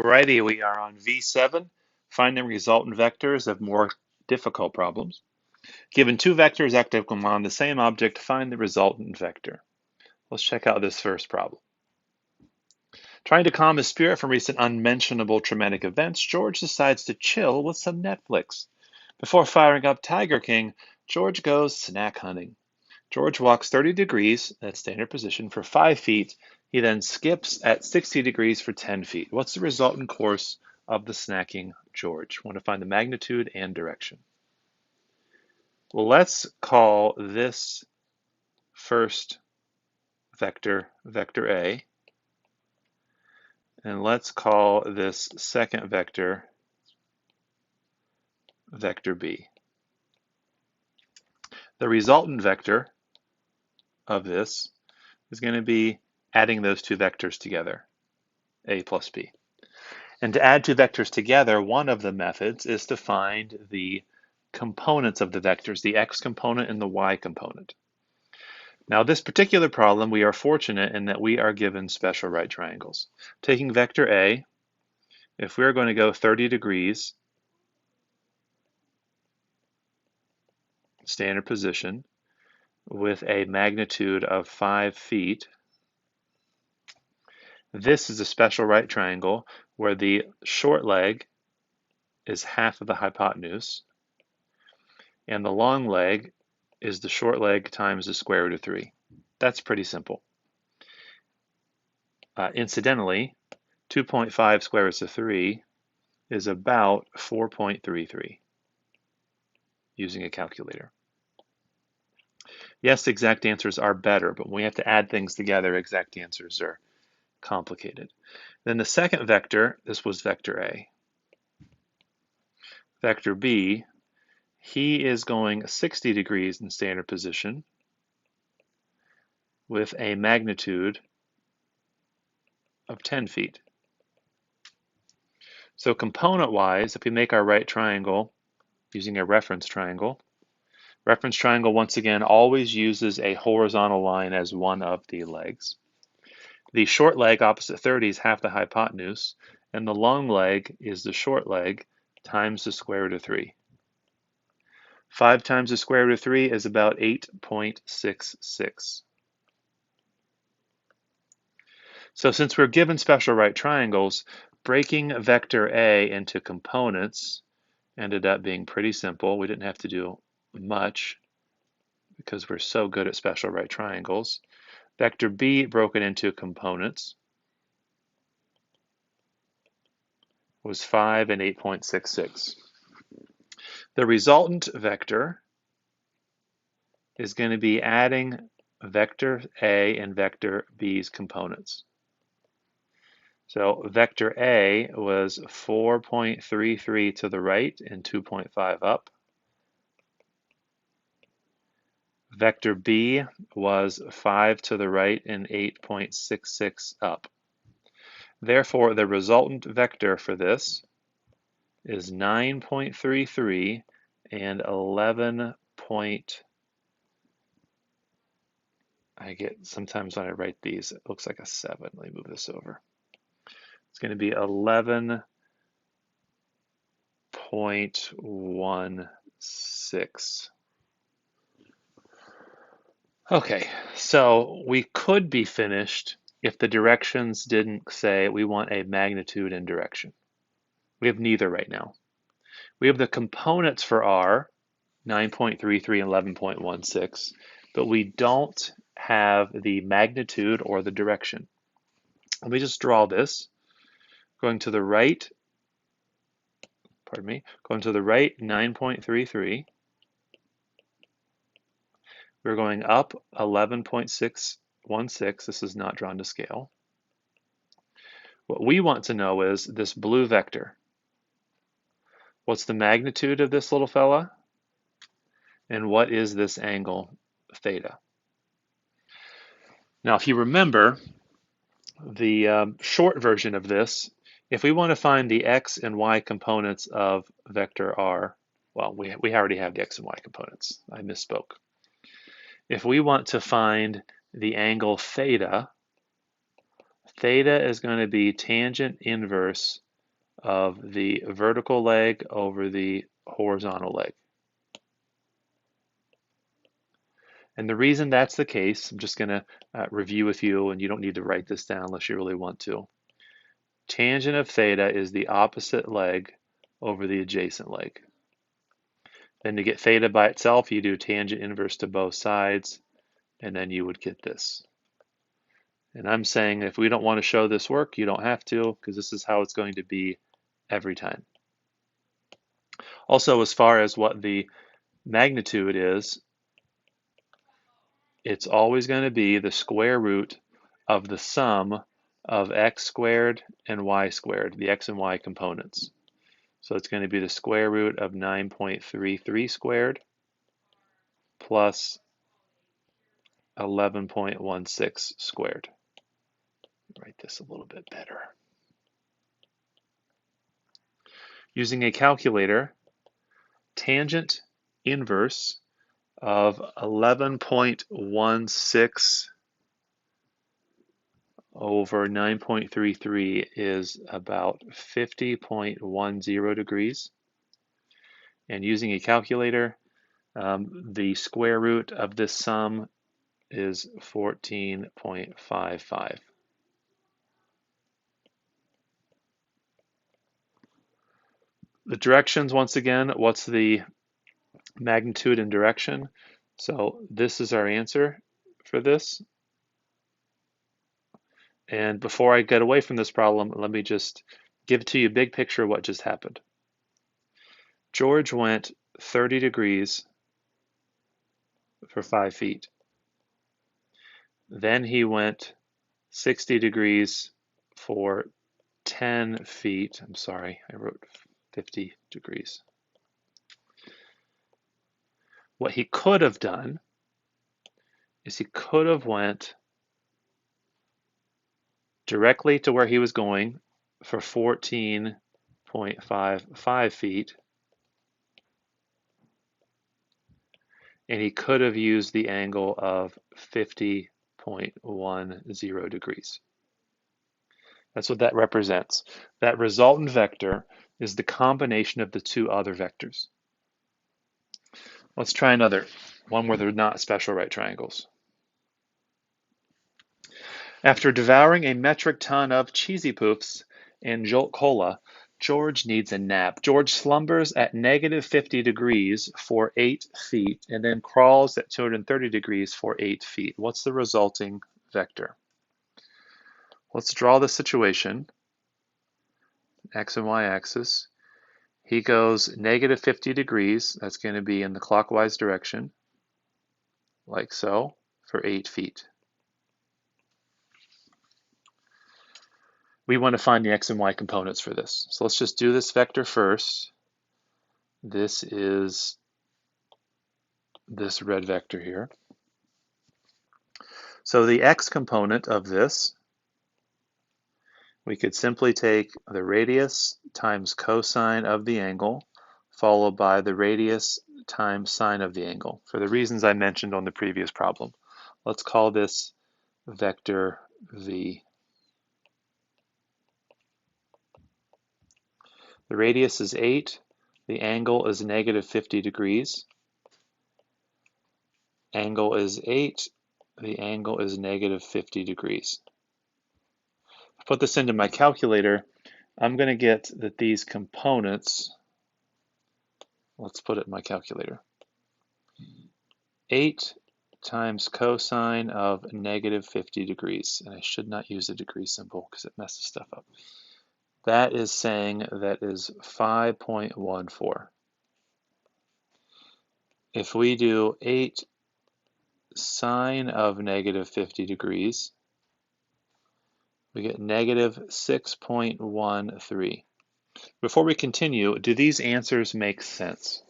Alrighty, we are on V7, finding resultant vectors of more difficult problems. Given two vectors acting on the same object, find the resultant vector. Let's check out this first problem. Trying to calm his spirit from recent unmentionable traumatic events, George decides to chill with some Netflix. Before firing up Tiger King, George goes snack hunting. George walks 30 degrees, that's standard position, for 5 feet. He then skips at 60 degrees for 10 feet. What's the resultant course of the snacking George? We want to find the magnitude and direction. Well, let's call this first vector, vector A, and let's call this second vector, vector B. The resultant vector of this is going to be adding those two vectors together, A plus B. And to add two vectors together, one of the methods is to find the components of the vectors, the x component and the y component. Now, this particular problem, we are fortunate in that we are given special right triangles. Taking vector A, if we're going to go 30 degrees, standard position, with a magnitude of 5 feet, this is a special right triangle where the short leg is half of the hypotenuse, and the long leg is the short leg times the square root of 3. That's pretty simple. Incidentally, 2.5 square roots of 3 is about 4.33 using a calculator. Yes, exact answers are better, but when we have to add things together, exact answers are complicated. Then the second vector, this was vector A. Vector B, he is going 60 degrees in standard position with a magnitude of 10 feet. So component-wise, if we make our right triangle using a reference triangle once again always uses a horizontal line as one of the legs. The short leg opposite 30 is half the hypotenuse, and the long leg is the short leg times the square root of 3. 5 times the square root of 3 is about 8.66. So since we're given special right triangles, breaking vector A into components ended up being pretty simple. We didn't have to do much because we're so good at special right triangles. Vector B broken into components was 5 and 8.66. The resultant vector is going to be adding vector A and vector B's components. So vector A was 4.33 to the right and 2.5 up. Vector B was 5 to the right and 8.66 up. Therefore, the resultant vector for this is 9.33 and 11. Sometimes when I write these, it looks like a 7. Let me move this over. It's going to be 11.16. Okay, so we could be finished if the directions didn't say we want a magnitude and direction. We have neither right now. We have the components for R, 9.33 and 11.16, but we don't have the magnitude or the direction. Let me just draw this. Going to the right, going to the right, 9.33. We're going up 11.616. This is not drawn to scale. What we want to know is this blue vector. What's the magnitude of this little fella? And what is this angle theta? Now, if you remember the short version of this, if we want to find the x and y components of vector r, well, we already have the x and y components. I misspoke. If we want to find the angle theta, theta is going to be tangent inverse of the vertical leg over the horizontal leg. And the reason that's the case, I'm just going to review with you, and you don't need to write this down unless you really want to. Tangent of theta is the opposite leg over the adjacent leg. Then to get theta by itself, you do tangent inverse to both sides, and then you would get this. And I'm saying if we don't want to show this work, you don't have to, because this is how it's going to be every time. Also, as far as what the magnitude is, it's always going to be the square root of the sum of x squared and y squared, the x and y components. So it's going to be the square root of 9.33 squared plus 11.16 squared. Write this a little bit better. Using a calculator, tangent inverse of 11.16 over 9.33 is about 50.10 degrees. And using a calculator, the square root of this sum is 14.55. The directions, once again, what's the magnitude and direction? So this is our answer for this. And before I get away from this problem, let me just give to you a big picture of what just happened. George went 30 degrees for 5 feet. Then he went 60 degrees for 10 feet. I'm sorry, I wrote 50 degrees. What he could have done is he could have went directly to where he was going for 14.55 feet, and he could have used the angle of 50.10 degrees. That's what that represents. That resultant vector is the combination of the two other vectors. Let's try another one where they're not special right triangles. After devouring a metric ton of Cheesy Poofs and Jolt Cola, George needs a nap. George slumbers at negative 50 degrees for 8 feet and then crawls at 230 degrees for 8 feet. What's the resulting vector? Let's draw the situation, x and y axis. He goes negative 50 degrees, that's going to be in the clockwise direction, like so, for 8 feet. We want to find the x and y components for this. So let's just do this vector first. This is this red vector here. So the x component of this, we could simply take the radius times cosine of the angle, followed by the radius times sine of the angle, for the reasons I mentioned on the previous problem. Let's call this vector v. The radius is 8, the angle is negative 50 degrees. Angle is 8, the angle is negative 50 degrees. If I put this into my calculator, I'm going to get that these components, let's put it in my calculator, 8 times cosine of negative 50 degrees. And I should not use the degree symbol because it messes stuff up. That is saying that is 5.14. If we do 8 sine of negative 50 degrees, we get negative 6.13. Before we continue, do these answers make sense?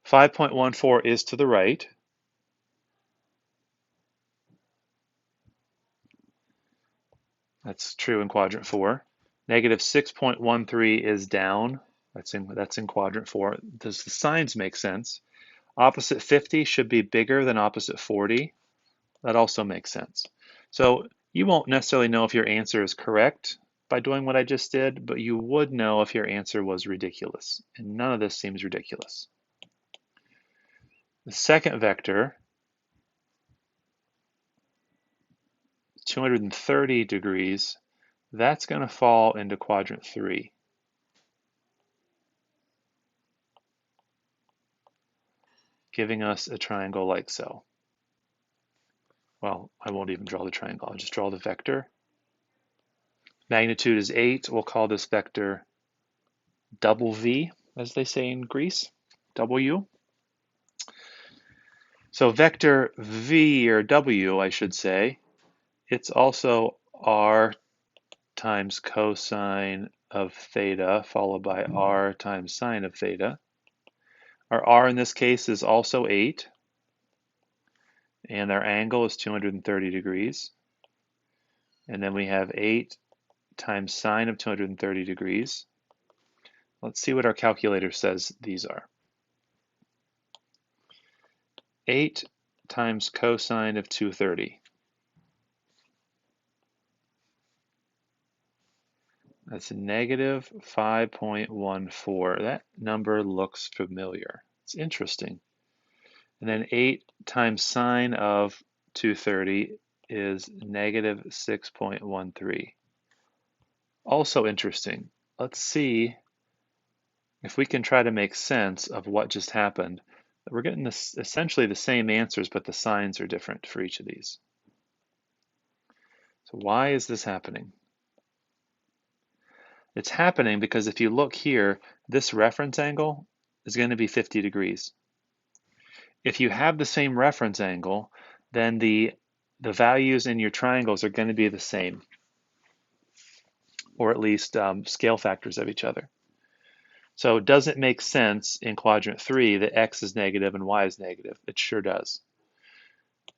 5.14 is to the right. That's true in quadrant 4. Negative 6.13 is down. That's in quadrant 4. Does the signs make sense? Opposite 50 should be bigger than opposite 40. That also makes sense. So You won't necessarily know if your answer is correct by doing what I just did, but you would know if your answer was ridiculous. And none of this seems ridiculous. The second vector, 230 degrees, that's going to fall into quadrant 3. Giving us a triangle like so. Well, I won't even draw the triangle. I'll just draw the vector. Magnitude is 8. We'll call this vector double V, as they say in Greece, W. So vector V, or W, I should say, it's also R times cosine of theta, followed by R times sine of theta. Our R in this case is also 8, and our angle is 230 degrees. And then we have 8 times sine of 230 degrees. Let's see what our calculator says these are. 8 times cosine of 230. That's a negative 5.14. That number looks familiar. It's interesting. And then 8 times sine of 230 is negative 6.13. Also interesting. Let's see if we can try to make sense of what just happened. We're getting this, essentially the same answers, but the signs are different for each of these. So why is this happening? It's happening because if you look here, this reference angle is going to be 50 degrees. If you have the same reference angle, then the values in your triangles are going to be the same, or at least scale factors of each other. So does it make sense in quadrant 3 that x is negative and y is negative? It sure does.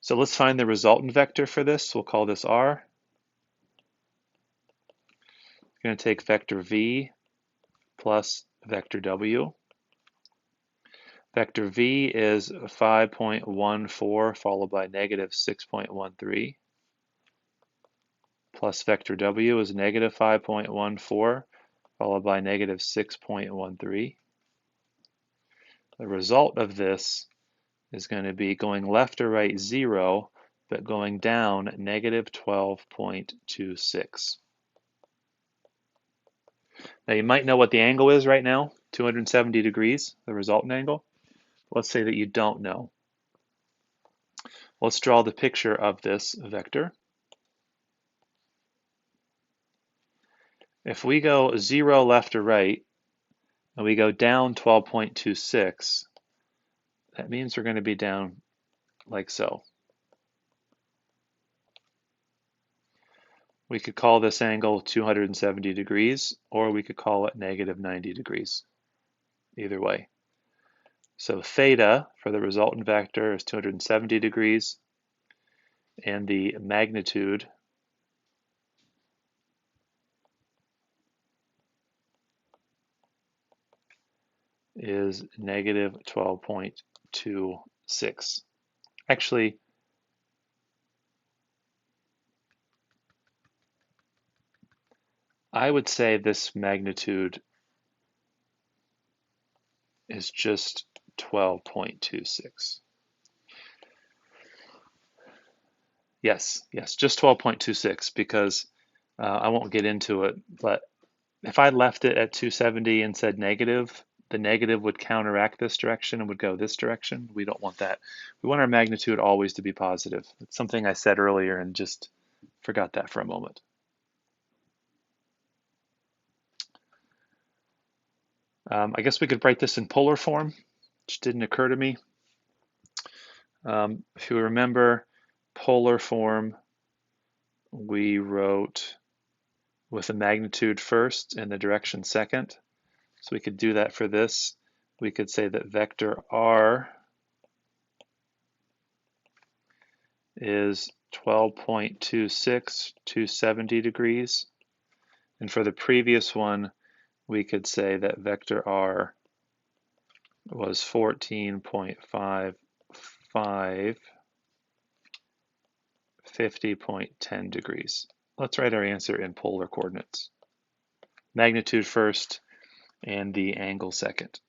So let's find the resultant vector for this. We'll call this r. We're going to take vector v plus vector w. Vector v is 5.14 followed by negative 6.13, plus vector w is negative 5.14 followed by negative 6.13. The result of this is going to be going left or right 0, but going down negative 12.26. Now you might know what the angle is right now, 270 degrees, the resultant angle. Let's say that you don't know. Let's draw the picture of this vector. If we go 0 left or right, and we go down 12.26, that means we're going to be down like so. We could call this angle 270 degrees, or we could call it negative 90 degrees, either way. So theta for the resultant vector is 270 degrees, and the magnitude is negative 12.26. Actually, I would say this magnitude is just 12.26. Yes, just 12.26 because I won't get into it, but if I left it at 270 and said negative, the negative would counteract this direction and would go this direction. We don't want that. We want our magnitude always to be positive. It's something I said earlier and just forgot that for a moment. I guess we could write this in polar form, which didn't occur to me. If you remember polar form, we wrote with the magnitude first and the direction second. So we could do that for this. We could say that vector r is 12.26, 270 degrees. And for the previous one, we could say that vector r was 14.55, 50.10 degrees. Let's write our answer in polar coordinates. Magnitude first and the angle second.